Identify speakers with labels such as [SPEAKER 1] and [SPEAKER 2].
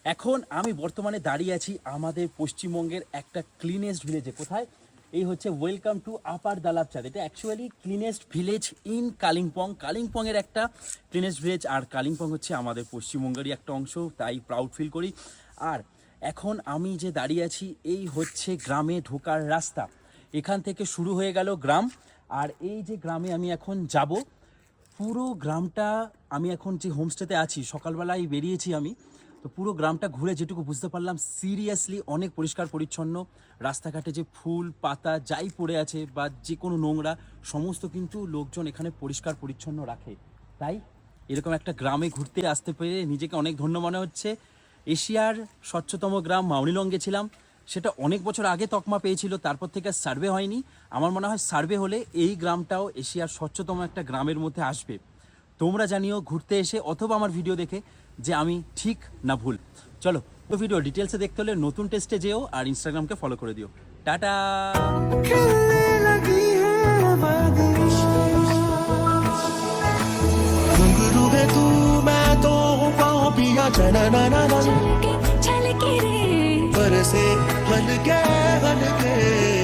[SPEAKER 1] এখন আমি বর্তমানে দাঁড়িয়ে আছি আমাদের পশ্চিমবঙ্গের একটা ক্লিনেস্ট ভিলেজে। কোথায়? এই হচ্ছে ওয়েলকাম টু আপার দালাবচাঁদ। এটা actually cleanest village in Kalimpong. কালিম্পংয়ের একটা ক্লিনেস্ট ভিলেজ, আর কালিম্পং হচ্ছে আমাদের পশ্চিমবঙ্গেরই একটা অংশ, তাই প্রাউড ফিল করি। আর এখন আমি যে দাঁড়িয়ে আছি এই হচ্ছে গ্রামে ঢোকার রাস্তা। এখান থেকে শুরু হয়ে গেল গ্রাম, আর এই যে গ্রামে আমি এখন যাব, পুরো গ্রামটা আমি এখন যে হোমস্টেতে আছি, সকালবেলায় বেরিয়েছি আমি, তো পুরো গ্রামটা ঘুরে যেটুকু বুঝতে পারলাম সিরিয়াসলি অনেক পরিষ্কার পরিচ্ছন্ন। রাস্তাঘাটে যে ফুল পাতা যাই পড়ে আছে বা যে কোনো নোংরা সমস্ত কিন্তু লোকজন এখানে পরিষ্কার পরিচ্ছন্ন রাখে। তাই এরকম একটা গ্রামে ঘুরতে আসতে পেরে নিজেকে অনেক ধন্য মনে হচ্ছে। এশিয়ার স্বচ্ছতম গ্রাম মাউনিলং গেছিলাম, সেটা অনেক বছর আগে তকমা পেয়েছিল, তারপর থেকে সার্ভে হয়নি। আমার মনে হয় সার্ভে হলে এই গ্রামটাও এশিয়ার স্বচ্ছতম একটা গ্রামের মধ্যে আসবে। তোমরা জানিও ঘুরতে এসে অথবা আমার ভিডিও দেখে যে আমি ঠিক না ভুল। চলো, তো ভিডিও ডিটেলসে দেখতে হলে নতুন টেস্টে যেও আর ইনস্টাগ্রামকে ফলো করে দিও। টাটা।
[SPEAKER 2] बरसे हल्के हल्के